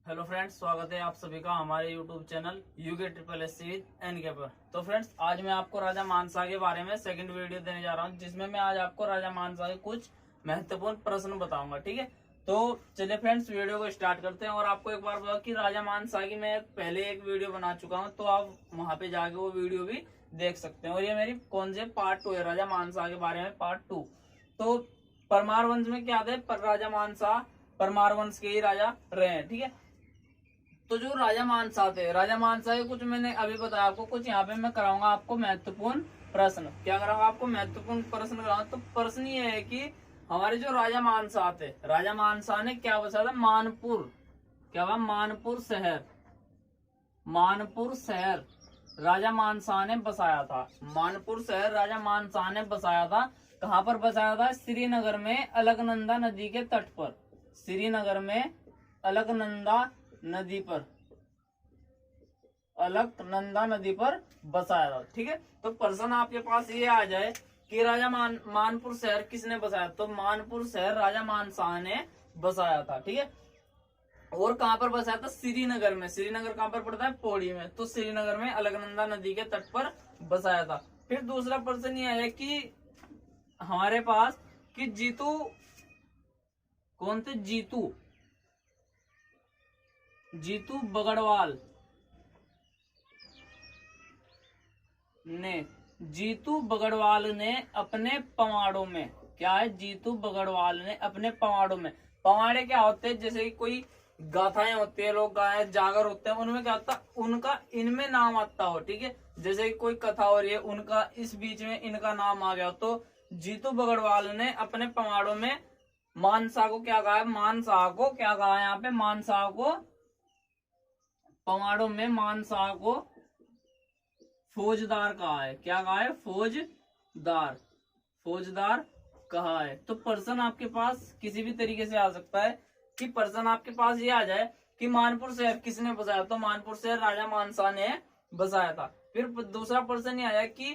Hello friends, स्वागत है आप सभी का हमारे YouTube channel UK triple S C N के पर। तो फ्रेंड्स, आज मैं आपको राजा मानसा के बारे में सेकंड वीडियो देने जा रहा हूं, जिसमें मैं आज आपको राजा मानसा के कुछ महत्वपूर्ण प्रश्न बताऊंगा। ठीक है, तो चलिए फ्रेंड्स, वीडियो को स्टार्ट करते हैं। और आपको एक बार बताओ कि राजा मानसा की मैं पहले एक वीडियो बना चुका हूँ, तो आप वहां पे जाके वो वीडियो भी देख सकते हैं। और ये मेरी कौन से पार्ट 2 है, राजा मानसा के बारे में पार्ट 2। तो परमार वंश में क्या थे, राजा मानसा परमार वंश के ही राजा रहे हैं। ठीक है, तो जो राजा मानसा थे, राजा मानसा के कुछ मैंने अभी बताया आपको, कुछ यहाँ पे मैं कराऊंगा आपको महत्वपूर्ण प्रश्न। क्या कराऊंगा आपको महत्वपूर्ण प्रश्न कराऊंगा। तो प्रश्न ये है कि हमारे जो राजा मानसा थे, राजा मानसा ने क्या बसाया था, मानपुर। क्या हुआ, मानपुर शहर। मानपुर शहर राजा मानसा ने बसाया था। मानपुर शहर राजा मानसा ने बसाया था। कहाँ पर बसाया था, श्रीनगर में अलकनंदा नदी के तट पर। श्रीनगर में अलकनंदा नदी पर, अलकनंदा नदी पर बसाया था। ठीक है, तो प्रश्न आपके पास ये आ जाए कि राजा मानपुर शहर किसने बसाया, तो मानपुर शहर राजा मानसा ने बसाया था। ठीक है, और कहां पर बसाया था, श्रीनगर में। श्रीनगर कहां पर पड़ता है, पौड़ी में। तो श्रीनगर में अलकनंदा नदी के तट पर बसाया था। फिर दूसरा प्रश्न ये है कि हमारे पास कि जीतू कौन थे, जीतू बगड़वाल ने, जीतू बगड़वाल ने अपने पवाड़ों में, क्या है, जीतू बगड़वाल ने अपने पवाड़ों में। पवाड़े क्या होते हैं, जैसे कि कोई गाथाएं होती है, लोग गाय जागर होते हैं, उनमें क्या होता है, उनका इनमें नाम आता हो। ठीक है, जैसे कि कोई कथा हो रही है, उनका इस बीच में इनका नाम आ गया। तो जीतू बगड़वाल ने अपने पवाड़ों में मानसा को क्या कहा है, मानसा को क्या कहा है, यहाँ पे मानसा को, पवाड़ों में मानसा को फौजदार कहा है। क्या कहा है, फौजदार, फौजदार कहा है। तो प्रश्न आपके पास किसी भी तरीके से आ सकता है कि प्रश्न आपके पास ये आ जाए कि मानपुर शहर किसने बसाया, तो मानपुर शहर राजा मानसा ने बसाया था। फिर दूसरा प्रश्न ये आया कि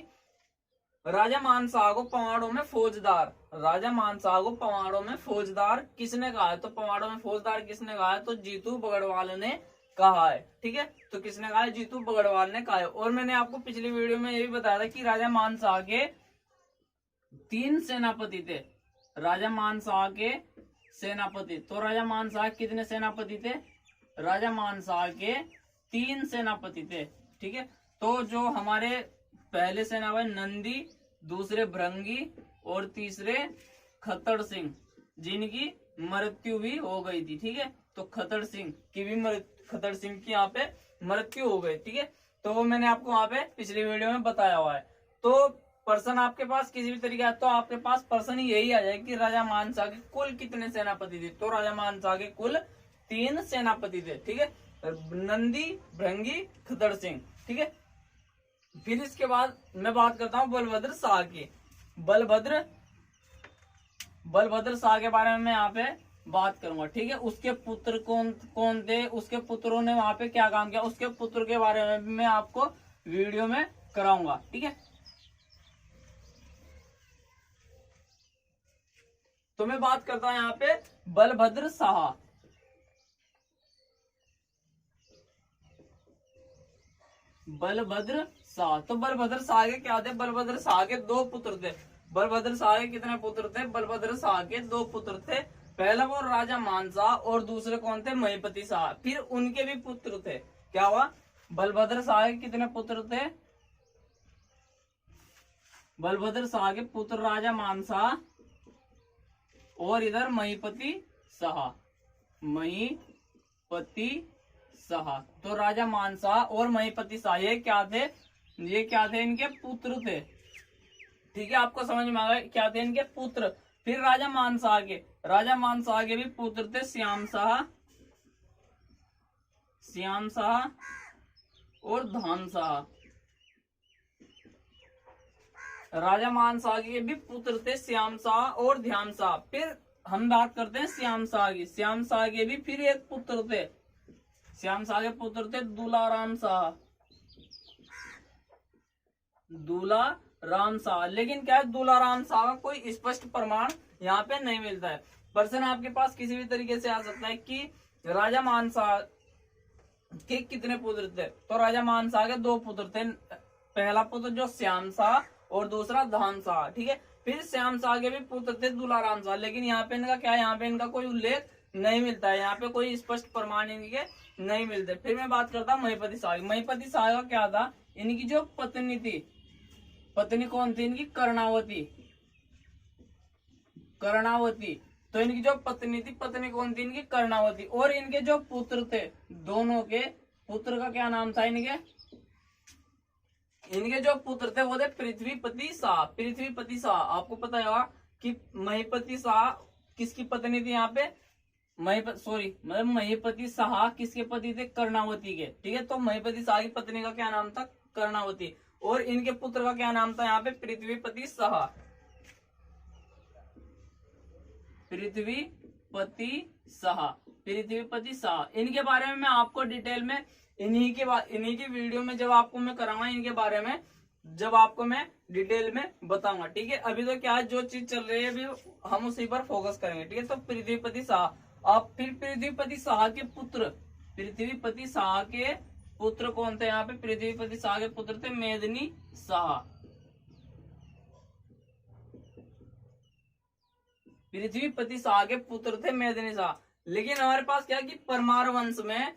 राजा मानसा को पवाड़ों में फौजदार, राजा मानसा को पवाड़ों में फौजदार किसने कहा है, तो पवाड़ों में फौजदार किसने कहा है, तो जीतू बगड़वाल ने कहा है। ठीक है, तो किसने कहा है, जीतू बगड़वाल ने कहा है। और मैंने आपको पिछली वीडियो में ये भी बताया था कि राजा मानसा के 3 सेनापति थे। राजा मानसा के सेनापति, तो राजा मानसा कितने सेनापति थे, राजा मानसा के 3 सेनापति थे। ठीक है, तो जो हमारे पहले सेनापति नंदी, दूसरे भृंगी और तीसरे खत्तर सिंह, जिनकी मृत्यु भी हो गई थी। ठीक है, तो खत्तर सिंह की यहाँ पे मृत्यु हो गई। ठीक है, तो वो मैंने आपको वहां पे पिछली वीडियो में बताया हुआ है। तो प्रश्न आपके पास किसी भी तरीके का, तो आपके पास प्रश्न यही आ जाए कि राजा मानसा के कुल कितने सेनापति थे, तो राजा मानसा के कुल 3 सेनापति थे। ठीक है, नंदी, भृंगी, खत्तर सिंह। ठीक है, फिर इसके बाद मैं बात करता हूँ बलभद्र शाह की। बलभद्र शाह के बारे में मैं यहाँ पे बात करूंगा। ठीक है, उसके पुत्र कौन कौन थे, उसके पुत्रों ने वहां पे क्या काम किया, उसके पुत्र के बारे में भी मैं आपको वीडियो में कराऊंगा। ठीक है, तो मैं बात करता हूं यहाँ पे बलभद्र शाह। बलभद्र शाह, तो बलभद्र शाह के क्या थे, बलभद्र शाह के 2 पुत्र थे। बलभद्र शाह के कितने पुत्र थे, बलभद्र शाह के 2 पुत्र थे। पहला वो राजा मानसा और दूसरे कौन थे, महीपति शाह। फिर उनके भी पुत्र थे। क्या हुआ, बलभद्र शाह के कितने पुत्र थे, बलभद्र शाह के पुत्र राजा मानसा और इधर महीपति शाह, महीपति शाह। तो राजा मानसा और महीपति शाह ये क्या थे, इनके पुत्र थे। ठीक है, आपको समझ में आ गया क्या थे, इनके पुत्र। फिर राजा मानसा के भी पुत्र थे, श्याम शाह और धाम शाह। राजा मानसा के भी पुत्र थे, श्याम शाह और ध्यान शाह। फिर हम बात करते हैं श्याम शाह की। श्याम शाह के भी फिर एक पुत्र थे, श्याम शाह के पुत्र थे दूलाराम शाह। लेकिन क्या है, दूलाराम शाह का कोई स्पष्ट प्रमाण यहाँ पे नहीं मिलता है। प्रश्न आपके पास किसी भी तरीके से आ सकता है कि राजा मानसा के कितने पुत्र थे? तो राजा मानसा के 2 पुत्र थे। पहला पुत्र जो श्याम शाह और दूसरा धान शाह, ठीक है। फिर श्याम शाह के भी पुत्र थे दुलाराम शाह, लेकिन यहाँ पे इनका क्या है, यहाँ पे इनका कोई उल्लेख नहीं मिलता है, यहाँ पे कोई स्पष्ट प्रमाण इनके नहीं मिलते। फिर मैं बात करता हूँ महिपति शाह की। महिपति शाह का क्या था, इनकी जो पत्नी थी, पत्नी कौन थी इनकी? कर्णावती। कर्णावती, तो इनकी जो पत्नी थी, पत्नी कौन थी इनकी? कर्णावती। और इनके जो पुत्र थे, दोनों के पुत्र का क्या नाम था इनके? इनके जो पुत्र थे वो थे पृथ्वीपति शाह। पृथ्वीपति शाह, आपको पता होगा कि महिपति शाह किसकी पत्नी थी? यहाँ पे महिपति शाह किसके पति थे? कर्णावती के, ठीक है। तो महिपति शाह की पत्नी का क्या नाम था? कर्णावती। और इनके पुत्र का क्या नाम था यहाँ पे? पृथ्वीपति शाह। पृथ्वीपति शाह, पृथ्वीपति शाह। इनके बारे में मैं आपको डिटेल में इन्हीं की वीडियो में जब आपको मैं कराऊंगा, इनके बारे में जब आपको मैं डिटेल में बताऊंगा, ठीक है। अभी तो क्या जो चीज चल रही है अभी हम उसी पर फोकस करेंगे, ठीक है। तो पृथ्वीपति शाह। अब फिर पृथ्वीपति शाह के पुत्र, पृथ्वीपति शाह के पुत्र कौन थे यहाँ पे? पृथ्वीपति शाह के पुत्र थे मेदिनी शाह। पृथ्वीपति शाह के पुत्र थे मेदिनी शाह। लेकिन हमारे पास क्या कि परमार वंश में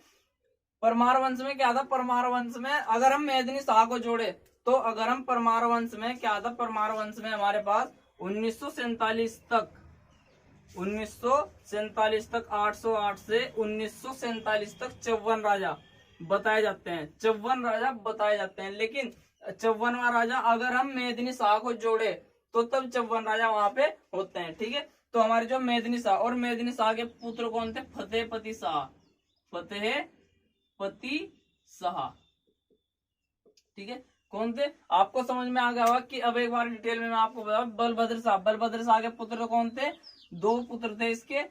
क्या था? परमार वंश में अगर हम मेदिनी शाह को जोड़े तो अगर हम परमार वंश में क्या था? परमार वंश में हमारे पास 1947 तक 808 से 1947 तक 54 राजा बताए जाते हैं। 54 राजा बताए जाते हैं। लेकिन 54वां राजा अगर हम मेदिनी शाह को जोड़े तो तब 54 राजा वहां पे होते हैं, ठीक है। तो हमारे जो मेदिनी शाह और मेदिनी शाह के पुत्र कौन थे? फतेहपति शाह। फतेहपति शाह, ठीक है। कौन थे? आपको समझ में आ गया होगा कि अब एक बार डिटेल में मैं आपको बताऊं। बलभद्र शाह, बलभद्र शाह के पुत्र कौन थे? 2 पुत्र थे इसके,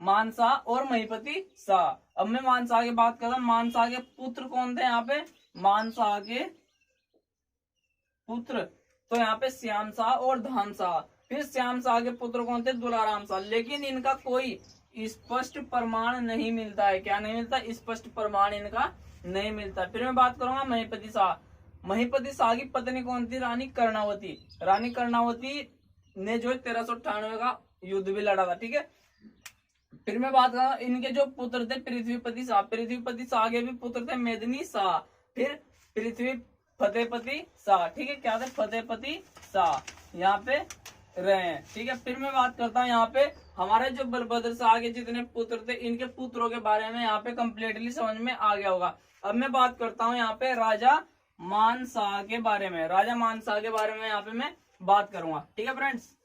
मानशाह और महिपति शाह। अब मैं मानशाह की बात कर रहा हूं। मानशाह के पुत्र कौन थे यहाँ पे? मानशाह के पुत्र तो यहाँ पे श्याम शाह और धान शाह। फिर श्याम शाह के पुत्र कौन थे? दुलाराम शाह। लेकिन इनका कोई स्पष्ट प्रमाण नहीं मिलता है। क्या नहीं मिलता? स्पष्ट प्रमाण इनका नहीं मिलता। फिर मैं बात करूंगा महिपति शाह। महिपति शाह की पत्नी कौन थी? रानी कर्णावती। रानी कर्णावती ने जो 1398 का युद्ध भी लड़ा था, ठीक है। फिर मैं बात करूंगा इनके जो पुत्र थे पृथ्वीपति शाह। पृथ्वीपति शाह के भी पुत्र थे मेदिनी शाह। फिर फतेहपति शाह, ठीक है। क्या थे? फतेहपति शाह यहाँ पे रहे हैं, ठीक है। फिर मैं बात करता हूँ यहाँ पे हमारे जो बलभद्र शाह के जितने पुत्र थे, इनके पुत्रों के बारे में यहाँ पे कंप्लीटली समझ में आ गया होगा। अब मैं बात करता हूँ यहाँ पे राजा मानशाह के बारे में। राजा मानशाह के बारे में यहाँ पे मैं बात करूंगा, ठीक है फ्रेंड्स।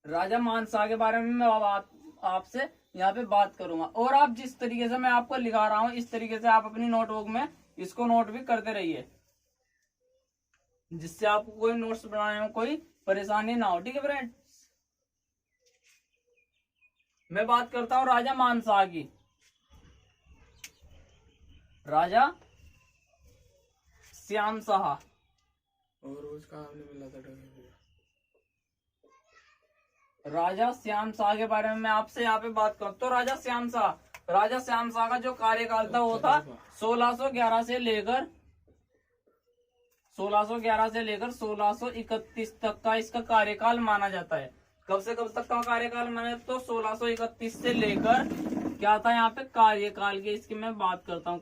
राजा मानशाह के बारे में मैं आपसे यहाँ पे बात करूंगा। और आप जिस तरीके से मैं आपको लिखा रहा हूँ इस तरीके से आप अपनी नोटबुक में इसको नोट भी करते रहिए, जिससे आपको कोई नोट्स बनाने में कोई परेशानी ना हो, ठीक है फ्रेंड्स। मैं बात करता हूं राजा मानशाह की। राजा श्याम शाह और उसका हमने मिला था। राजा श्याम शाह के बारे में मैं आपसे यहाँ पे बात करूं तो राजा श्याम शाह का जो कार्यकाल था वो था 1611 से लेकर 1631 तक का इसका कार्यकाल माना जाता है। कब से कब तक का कार्यकाल माना? तो 1631 से लेकर क्या था यहाँ पे? कार्यकाल की इसकी मैं बात करता हूँ।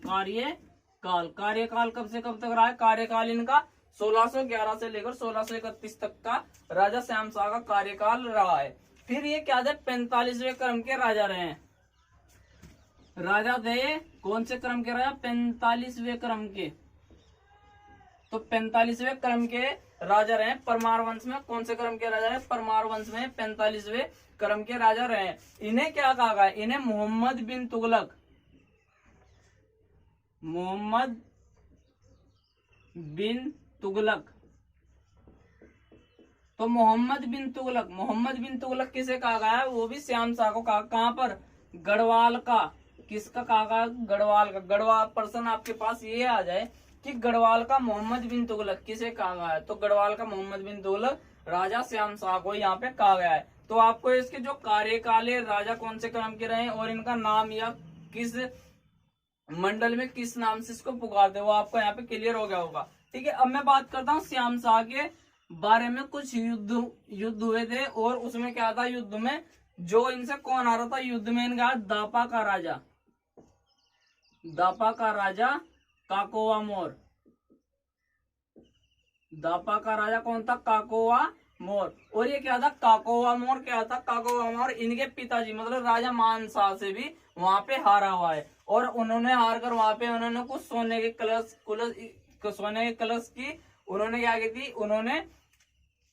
कार्यकाल कब से कब तक रहा है? कार्यकाल इनका 1611 से लेकर 1631 तक का राजा श्याम शाह का कार्यकाल रहा है। फिर ये क्या थे? 45वें क्रम के राजा रहे हैं। राजा थे कौन से क्रम के राजा? 45वें क्रम के। तो 45वें क्रम के राजा रहे। परमार वंश में कौन से क्रम के राजा रहे? परमार वंश में 45वें क्रम के राजा रहे। इन्हें क्या कहा गया? इन्हें मोहम्मद बिन तुगलक तो मोहम्मद बिन तुगलक किसे कहा गया है? वो भी श्याम शाह को कहा। कहां पर? गढ़वाल का। किसका कहा गया? गढ़वाल का। गढ़वाल पर्सन आपके पास ये आ जाए कि गढ़वाल का मोहम्मद बिन तुगलक किसे कहा गया है? तो गढ़वाल का मोहम्मद बिन तुगलक राजा श्याम शाह को यहाँ पे कहा गया है। तो आपको इसके जो कार्यकाल है, राजा कौन से क्रम के रहे और इनका नाम या किस मंडल में किस नाम से इसको पुकारते हैं, वो आपको यहाँ पे क्लियर हो गया होगा। ठीक है, अब मैं बात करता हूँ श्याम शाह के बारे में। कुछ युद्ध हुए थे और उसमें क्या था, युद्ध में जो इनसे कौन आ रहा था, युद्ध में इनका दापा का राजा, दापा का राजा काकोवा मोर। दापा का राजा कौन था, काकोवा मोर। और ये क्या था, काकोवा मोर क्या था, काकोवा मोर इनके पिताजी मतलब राजा मानसा से भी वहां पे हारा हुआ है। और उन्होंने हार कर वहां पे उन्होंने कुछ सोने के कलश की उन्होंने क्या की थी, उन्होंने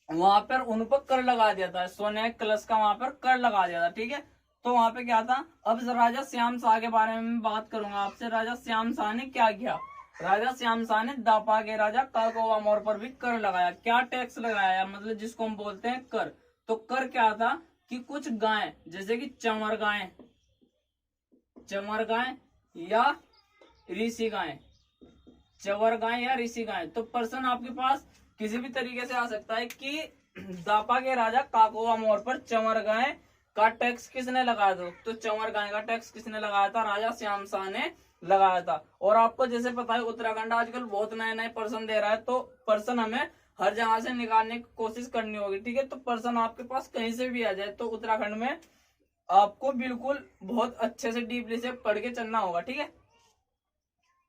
वहां पर उन पर कर लगा दिया था, सोने के कलश का वहां पर कर लगा दिया था। ठीक है, तो वहां पे क्या था। अब राजा श्याम शाह के बारे में बात करूंगा आपसे। राजा श्याम शाह ने क्या किया, राजा श्याम शाह ने दापा के राजा काकोवा मोर पर भी कर लगाया। क्या टैक्स लगाया, मतलब जिसको हम बोलते हैं कर। तो कर क्या था कि कुछ गाय जैसे कि चमर गाय या ऋषि गाय, चवर गाय या ऋषि गाय। तो पर्सन आपके पास किसी भी तरीके से आ सकता है कि दापा के राजा काकोवा मोर पर चमर गाय का टैक्स किसने लगाया था। तो चमर गाय का टैक्स किसने लगाया था, राजा श्याम शाह ने लगाया था। और आपको जैसे पता है उत्तराखंड आजकल बहुत नए नए पर्सन दे रहा है, तो पर्सन हमें हर जगह से निकालने की कोशिश करनी होगी। ठीक है, तो पर्सन आपके पास कहीं से भी आ जाए तो उत्तराखंड में आपको बिल्कुल बहुत अच्छे से डीपली से पढ़ के चलना होगा। ठीक है,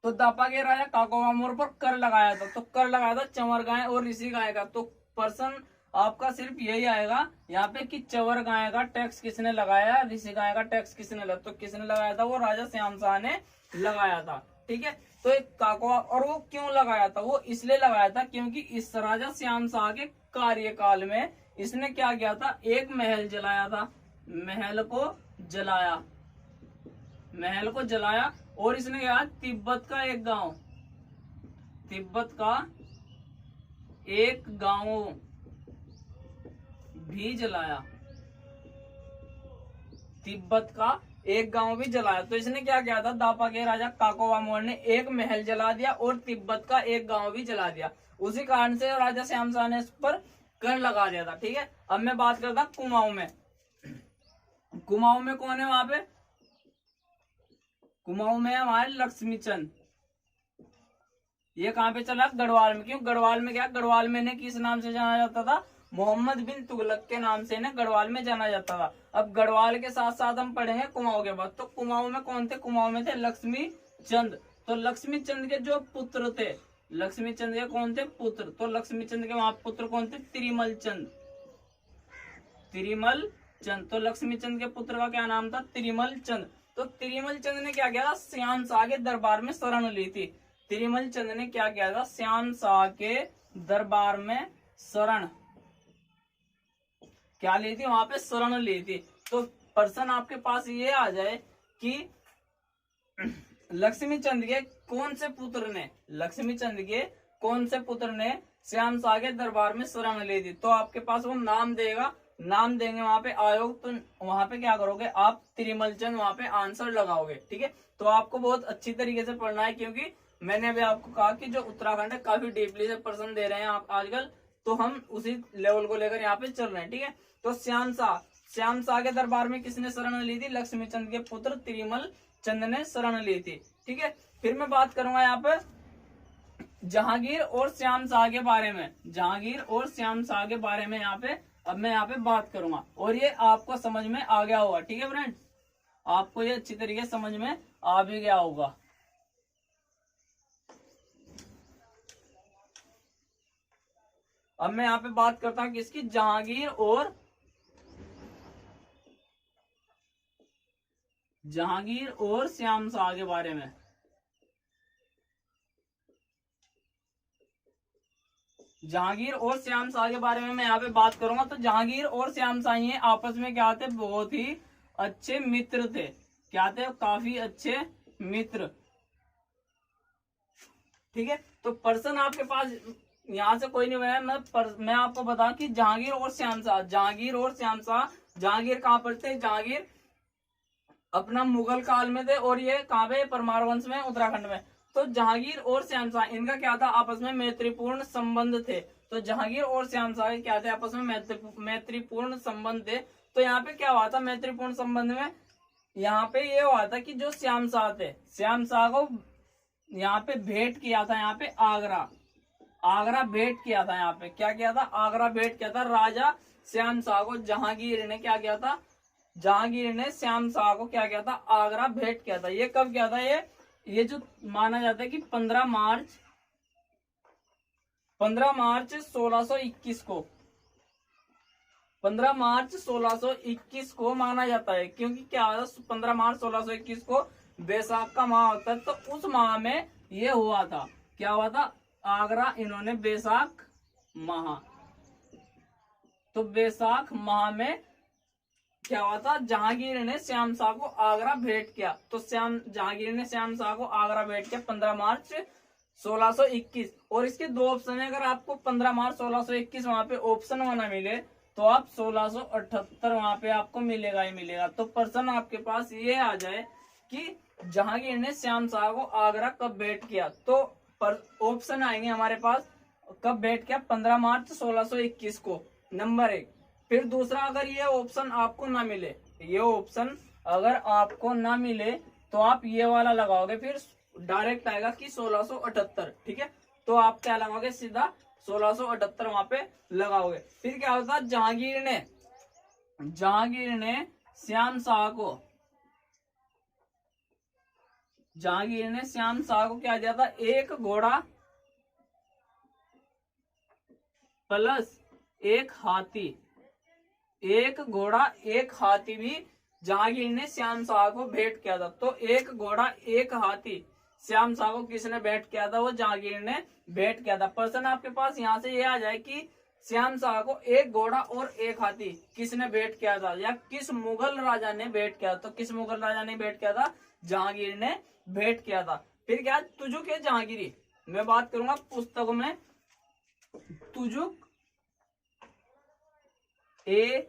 तो दापा के राजा काकोवा मोर पर कर लगाया था, तो कर लगाया था चंवर गाय और ऋषि गाय का। तो पर्सन आपका सिर्फ यही आएगा यहाँ पे कि चंवर गाय का टैक्स किसने लगाया, ऋषि गाय का टैक्स किसने लगाया। तो किसने लगाया था, वो राजा श्याम शाह ने लगाया था। ठीक है, तो एक काकोवा, और वो क्यों लगाया था, वो इसलिए लगाया था क्योंकि इस राजा श्याम शाह के कार्यकाल में इसने क्या किया था, एक महल जलाया था, महल को जलाया। और इसने क्या, तिब्बत का एक गांव भी जलाया, तिब्बत का एक गांव भी जलाया। तो इसने क्या किया था, दापा के राजा काकोवा मोर ने एक महल जला दिया और तिब्बत का एक गांव भी जला दिया। उसी कारण से राजा श्याम शाह ने इस पर कर लगा दिया था। ठीक है, अब मैं बात करता कुमाऊं में। कुमाऊं में कौन है, वहां पे कुमाऊं में हमारे लक्ष्मीचंद। ये कहाँ पे चला, गढ़वाल में। क्यों गढ़वाल में, क्या गढ़वाल में ने किस नाम से जाना जाता था, मोहम्मद बिन तुगलक के नाम से इन्हें गढ़वाल में जाना जाता था। अब गढ़वाल के साथ साथ हम पढ़ेंगे कुमाऊं के बाद। तो कुमाऊं में कौन थे, कुमाऊं में थे लक्ष्मी चंद। तो लक्ष्मी चंद के जो पुत्र थे, लक्ष्मी चंद के कौन थे पुत्र, तो लक्ष्मी चंद के वहां पुत्र कौन थे, तिरिमल चंद। तो लक्ष्मी चंद के पुत्र का क्या नाम था, तिरिमल चंद। तो तिरिमल चंद ने क्या किया था, श्याम शाह के दरबार में शरण ली थी। तिरिमल चंद ने क्या किया था, श्याम शाह के दरबार में शरण क्या ली थी, वहां पे शरण ली थी। तो पर्सन आपके पास ये आ जाए कि लक्ष्मी चंद के कौन से पुत्र ने श्याम शाह के दरबार में शरण ली थी, तो आपके पास वो नाम देगा, नाम देंगे वहां पे आयोग। तो वहां पे क्या करोगे आप, तिरिमल चंद वहां पे आंसर लगाओगे। ठीक है, तो आपको बहुत अच्छी तरीके से पढ़ना है, क्योंकि मैंने अभी आपको कहा कि जो उत्तराखंड है काफी डीपली से पर्सन दे रहे हैं आप आजकल, तो हम उसी लेवल को लेकर यहाँ पे चल रहे हैं। ठीक है, तो श्याम शाह के दरबार में किसने शरण ली थी, लक्ष्मी चंद के पुत्र तिरिमल चंद ने शरण ली थी। ठीक है, फिर मैं बात करूंगा यहाँ पर जहांगीर और श्याम शाह के बारे में। यहाँ पे अब मैं यहाँ पे बात करूंगा, और ये आपको समझ में आ गया होगा। ठीक है फ्रेंड, आपको ये अच्छी तरीके समझ में आ भी गया होगा। अब मैं यहाँ पे बात करता हूँ किसकी, जहांगीर और श्याम शाह के बारे में। जहांगीर और श्याम शाह के बारे में मैं यहाँ पे बात करूंगा। तो जहांगीर और श्याम शाह ये आपस में क्या थे, बहुत ही अच्छे मित्र थे। क्या थे, काफी अच्छे मित्र। ठीक है, तो पर्सन आपके पास यहाँ से कोई नहीं बना। मैं आपको बताऊं कि जहांगीर और श्याम शाह, जहांगीर कहाँ पर थे, जहांगीर अपना मुगल काल में थे, और ये कहाँ पे, परमार वंश में, उत्तराखंड में। तो जहांगीर और श्याम शाह इनका क्या था, आपस में मैत्रीपूर्ण संबंध थे। तो जहांगीर और श्याम शाह क्या थे, आपस में मैत्रीपूर्ण संबंध थे। तो यहाँ पे क्या हुआ था, मैत्रीपूर्ण संबंध में यहाँ पे ये हुआ था कि जो श्याम शाह थे, श्याम शाह को यहाँ पे भेंट किया था, यहाँ पे आगरा भेंट किया था। यहाँ पे क्या किया था, आगरा भेंट किया था राजा श्याम शाह को। जहांगीर ने क्या किया था, जहांगीर ने श्याम शाह को क्या किया था, आगरा भेंट किया था। ये कब किया था, ये जो माना जाता है कि 15 मार्च 1621 को, 15 मार्च 1621 को माना जाता है। क्योंकि क्या 15 मार्च 1621 को बैसाख का माह होता है, तो उस माह में ये हुआ था। क्या हुआ था, आगरा इन्होंने बैसाख माह, तो बैसाख माह में क्या हुआ था, जहांगीर ने श्याम शाह को आगरा भेंट किया। तो जहांगीर ने श्याम शाह को आगरा भेंट किया 15 मार्च 1621। और इसके दो ऑप्शन है, अगर आपको 15 मार्च 1621 वहां पे ऑप्शन वन मिले तो आप 1678 वहां पे आपको मिलेगा ही मिलेगा। तो प्रश्न आपके पास ये आ जाए कि जहांगीर ने श्याम शाह को आगरा कब भेंट किया, तो ऑप्शन आएंगे हमारे पास, कब भेंट किया, 15 मार्च 1621 को, नंबर 1। फिर दूसरा, अगर ये ऑप्शन आपको ना मिले, ये ऑप्शन अगर आपको ना मिले तो आप ये वाला लगाओगे, फिर डायरेक्ट आएगा कि 1678, ठीक है। तो आप क्या लगाओगे, सीधा 1678 वहां पे लगाओगे। फिर क्या होता, जहांगीर ने श्याम शाह को क्या दिया था, एक घोड़ा प्लस एक हाथी, एक घोड़ा एक हाथी भी जहांगीर ने श्याम शाह को भेंट किया था। तो एक घोड़ा एक हाथी श्याम शाह को किसने भेंट किया था, वो जहांगीर ने भेंट किया था। प्रश्न आपके पास यहाँ से ये आ जाए कि श्याम शाह को एक घोड़ा और एक हाथी किसने भेंट किया था, या किस मुगल राजा ने भेंट किया। तो किस मुगल राजा ने भेंट किया था, जहांगीर ने भेंट किया था। फिर क्या, तुजुक ए जहांगीरी, मैं बात करूंगा पुस्तकों में, तुजुक ए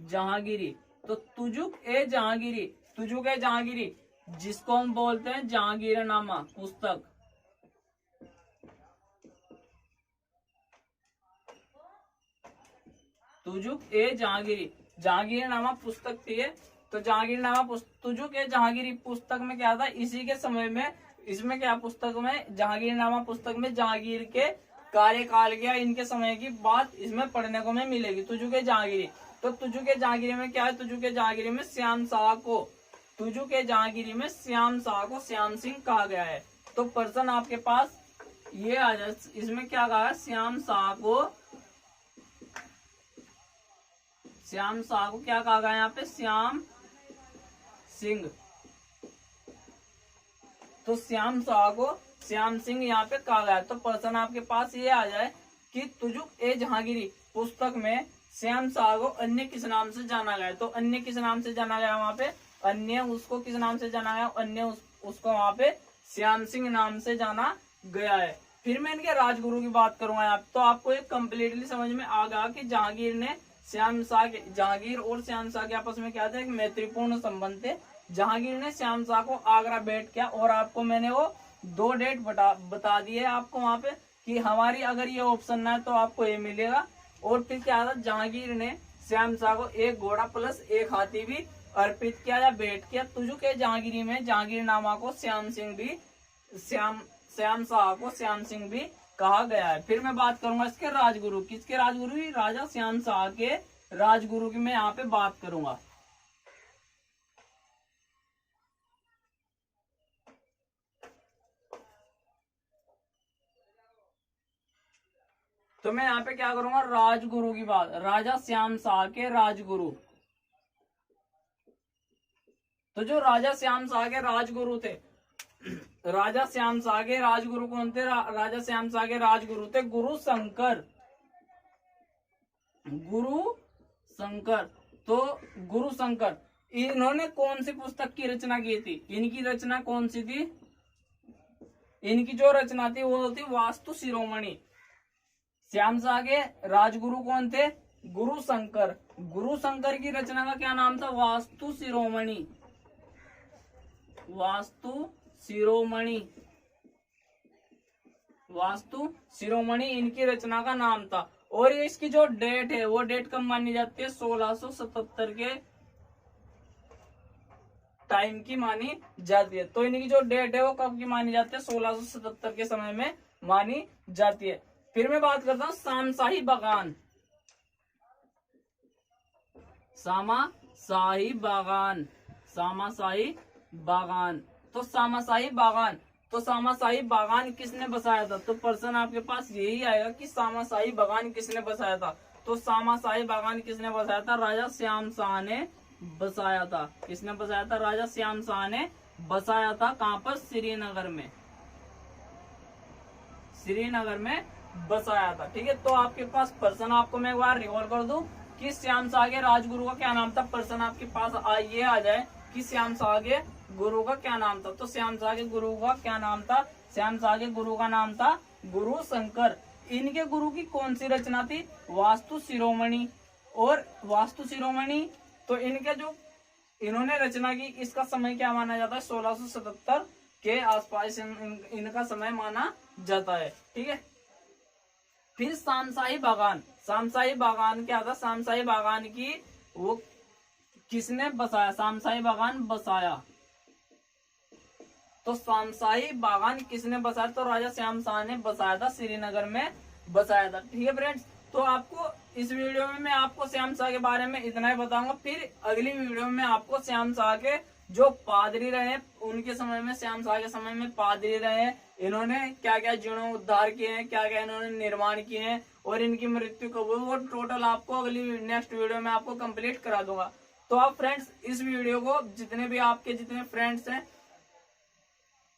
जहांगीरी। तो तुजुक ए जहांगीरी जिसको हम बोलते हैं जहांगीरनामा पुस्तक, तुजुक ए जहांगीरनामा पुस्तक थी। तो तुजुक ए जहांगीरी पुस्तक में क्या था, इसी के समय में, इसमें क्या, पुस्तक में जहांगीरनामा पुस्तक में जहांगीर के कार्यकाल के, इनके समय की बात इसमें पढ़ने को में मिलेगी। तुजुक ए जहांगीरी, तो तुजुक ए जहांगीरी में क्या है, तुजुक ए जहांगीरी में श्याम शाह को श्याम सिंह कहा गया है। तो प्रश्न आपके पास ये आ जाए, इसमें क्या कहा है, श्याम शाह को क्या कहा गया, यहाँ पे श्याम सिंह। तो श्याम शाह को श्याम सिंह यहाँ पे कहा गया। तो प्रश्न आपके पास ये आ जाए कि तुजुक ए जहांगीरी पुस्तक में श्याम शाह को अन्य किस नाम से जाना गया। तो अन्य किस नाम से जाना गया, वहां पे अन्य उसको किस नाम से जाना गया, अन्य उसको वहां पे श्याम सिंह नाम से जाना गया है। फिर मैं इनके राजगुरु की बात करूंगा यहाँ, तो आपको एक कम्प्लीटली समझ में आ गया कि जहांगीर और श्याम शाह के आपस में क्या था, एक मैत्रीपूर्ण संबंध थे। जहांगीर ने श्याम शाह को आगरा भेंट किया, और आपको मैंने वो 2 डेट बता दिए आपको वहां पे कि हमारी अगर ये ऑप्शन ना है तो आपको ये मिलेगा। और फिर क्या था, जहांगीर ने श्याम शाह को एक घोड़ा प्लस एक हाथी भी अर्पित किया या भेंट किया। तुजुक ए जहांगीरी में जहांगीरनामा को श्याम शाह को श्याम सिंह भी कहा गया है। फिर मैं बात करूंगा इसके राजगुरु, किसके राजगुरु, राजा श्याम शाह के राजगुरु की मैं यहाँ पे बात करूंगा। तो मैं यहाँ पे क्या करूंगा, राजगुरु की बात, राजा श्याम शाह के राजगुरु। तो जो राजा श्याम शाह के राजगुरु थे, राजा श्याम शाह के राजगुरु कौन थे, राजा श्याम शाह के राजगुरु थे गुरु शंकर। तो गुरु शंकर इन्होंने कौन सी पुस्तक की रचना की थी, इनकी रचना कौन सी थी, इनकी जो रचना थी वो थी वास्तु शिरोमणि। श्याम शाह के राजगुरु कौन थे, गुरु शंकर। गुरु शंकर की रचना का क्या नाम था, वास्तु शिरोमणि। वास्तु शिरोमणि इनकी रचना का नाम था। और ये इसकी जो डेट है वो डेट कब मानी जाती है, 1677 के टाइम की मानी जाती है। तो इनकी जो डेट है वो कब की मानी जाती है, 1677 के समय में मानी जाती है। फिर मैं बात करता हूँ शामशाही बागान। शामाशाही बागान, शामाशाही बागान। तो शामाशाही बागान, तो शामाशाही बागान किसने बसाया था? तो प्रश्न आपके पास यही आएगा कि शामाशाही बागान किसने बसाया था। तो शामाशाही बागान किसने बसाया था? राजा श्याम शाह ने बसाया था। किसने बसाया था? राजा श्याम शाह ने बसाया था। कहां पर? श्रीनगर में, श्रीनगर में बसाया था। ठीक है, तो आपके पास प्रश्न आपको मैं एक बार रिकॉल कर दूं कि श्याम शाह के राजगुरु का क्या नाम था। प्रश्न आपके पास ये आ जाए कि श्याम शाह के गुरु का क्या नाम था। तो श्याम शाह के गुरु का क्या नाम था? श्याम शाह के गुरु का नाम था गुरु शंकर। इनके गुरु की कौन सी रचना थी? वास्तु शिरोमणि। और वास्तु शिरोमणि, तो इनके जो इन्होंने रचना की, इसका समय क्या माना जाता है? 1677 के आसपास इनका समय माना जाता है। ठीक है, फिर शामशाही बागान। शामशाही बागान क्या था? शामशाही बागान की वो किसने बसाया? शामशाही बागान बसाया। तो शामशाही बागान किसने बसाया? तो राजा श्याम शाह ने बसाया था, श्रीनगर में बसाया था। ठीक है फ्रेंड्स, तो आपको इस वीडियो में मैं आपको श्याम शाह के बारे में इतना ही बताऊंगा। फिर अगली वीडियो में आपको श्याम शाह के जो पादरी रहे, उनके समय में, श्याम शाह के समय में पादरी रहे, इन्होंने क्या क्या जीर्णोद्धार किए हैं, क्या क्या इन्होंने निर्माण किए हैं, और इनकी मृत्यु कब हुई, वो टोटल आपको अगली नेक्स्ट वीडियो में आपको कंप्लीट करा दूंगा। तो आप फ्रेंड्स इस वीडियो को जितने भी आपके जितने फ्रेंड्स हैं,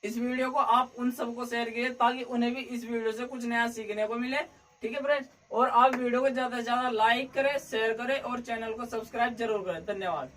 इस वीडियो को आप उन सबको शेयर कीजिए ताकि उन्हें भी इस वीडियो से कुछ नया सीखने को मिले। ठीक है फ्रेंड्स, और आप वीडियो को ज्यादा से ज्यादा लाइक करें, शेयर करें और चैनल को सब्सक्राइब जरूर करें। धन्यवाद।